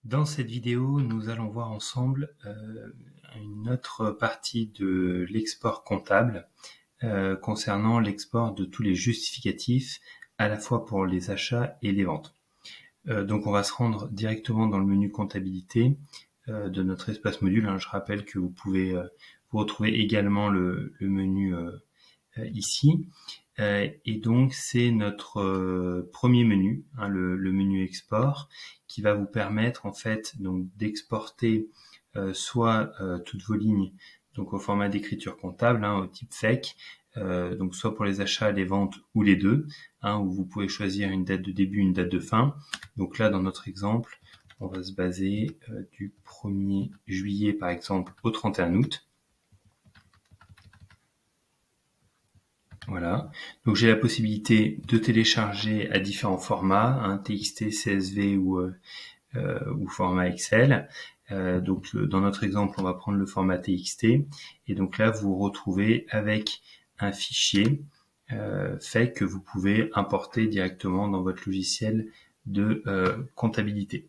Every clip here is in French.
Dans cette vidéo, nous allons voir ensemble une autre partie de l'export comptable concernant l'export de tous les justificatifs à la fois pour les achats et les ventes. Donc on va se rendre directement dans le menu comptabilité de notre espace module. Je rappelle que vous pouvez vous retrouver également le menu ici. Et donc c'est notre premier menu, le menu export, qui va vous permettre en fait donc d'exporter soit toutes vos lignes donc au format d'écriture comptable, au type FEC, donc soit pour les achats, les ventes ou les deux, où vous pouvez choisir une date de début, une date de fin. Donc là dans notre exemple, on va se baser du 1er juillet par exemple au 31 août. Voilà, donc j'ai la possibilité de télécharger à différents formats, TXT, CSV ou format Excel. Donc dans notre exemple, on va prendre le format TXT, et donc là vous vous retrouvez avec un fichier fait que vous pouvez importer directement dans votre logiciel de comptabilité.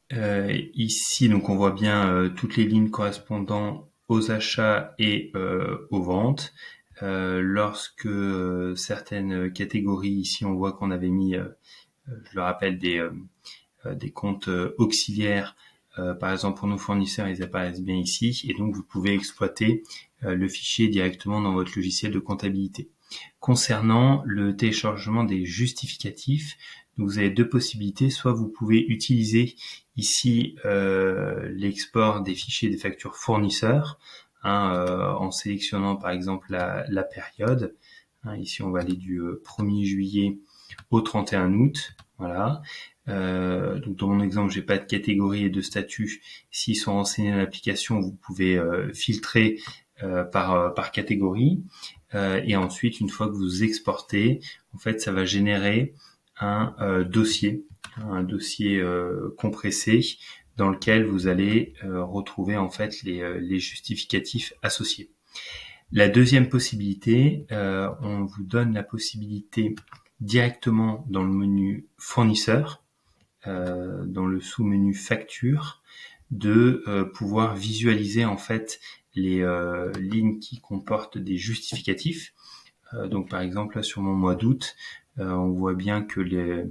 Ici, donc on voit bien toutes les lignes correspondant aux achats et aux ventes. Lorsque certaines catégories, ici on voit qu'on avait mis, je le rappelle, des comptes auxiliaires, par exemple pour nos fournisseurs, ils apparaissent bien ici, et donc vous pouvez exploiter le fichier directement dans votre logiciel de comptabilité. Concernant le téléchargement des justificatifs, donc vous avez deux possibilités. Soit vous pouvez utiliser ici l'export des fichiers des factures fournisseurs, en sélectionnant par exemple la période. Ici on va aller du 1er juillet au 31 août. Voilà. Donc dans mon exemple, j'ai pas de catégorie et de statut. S'ils sont renseignés dans l'application, vous pouvez filtrer par catégorie. Et ensuite, une fois que vous exportez, en fait, ça va générer un dossier compressé dans lequel vous allez retrouver en fait les justificatifs associés. La deuxième possibilité, on vous donne la possibilité directement dans le menu fournisseur, dans le sous-menu facture, de pouvoir visualiser en fait les lignes qui comportent des justificatifs. Donc par exemple là sur mon mois d'août, on voit bien que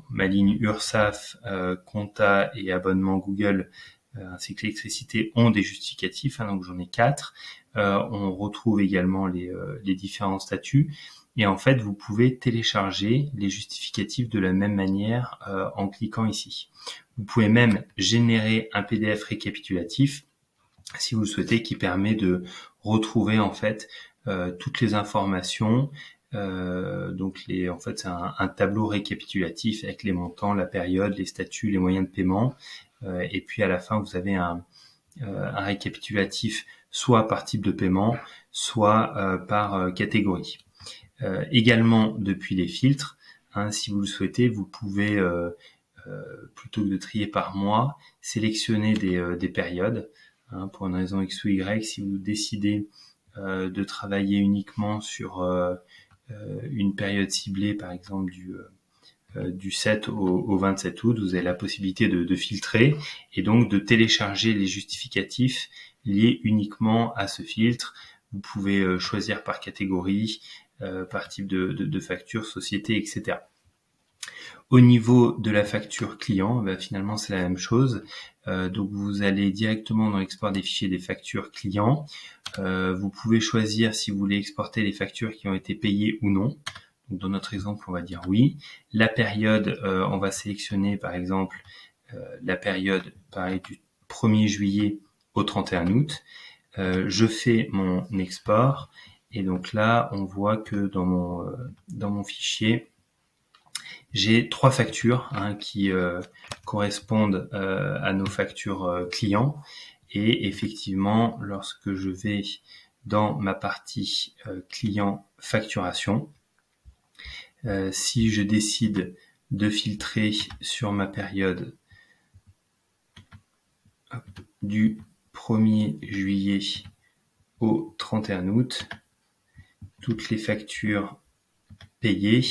ma ligne URSSAF, compta et abonnement Google ainsi que l'électricité ont des justificatifs, donc j'en ai 4. On retrouve également les différents statuts. Et en fait, vous pouvez télécharger les justificatifs de la même manière en cliquant ici. Vous pouvez même générer un PDF récapitulatif, si vous le souhaitez, qui permet de retrouver en fait toutes les informations. Donc en fait, c'est un tableau récapitulatif avec les montants, la période, les statuts, les moyens de paiement. Et puis à la fin, vous avez un récapitulatif soit par type de paiement, soit par catégorie. Également depuis les filtres, si vous le souhaitez, vous pouvez plutôt que de trier par mois, sélectionner des périodes, pour une raison X ou Y. Si vous décidez de travailler uniquement sur une période ciblée, par exemple du 7 au 27 août, vous avez la possibilité de filtrer et donc de télécharger les justificatifs liés uniquement à ce filtre. Vous pouvez choisir par catégorie, par type de facture, société, etc. Au niveau de la facture client, finalement c'est la même chose. Donc vous allez directement dans l'export des fichiers des factures clients. Vous pouvez choisir si vous voulez exporter les factures qui ont été payées ou non. Donc dans notre exemple, on va dire oui. La période, on va sélectionner par exemple la période pareil du 1er juillet au 31 août. Je fais mon export et donc là, on voit que dans mon fichier, j'ai 3 factures qui correspondent à nos factures clients. Et effectivement, lorsque je vais dans ma partie client facturation, si je décide de filtrer sur ma période du 1er juillet au 31 août, toutes les factures payées,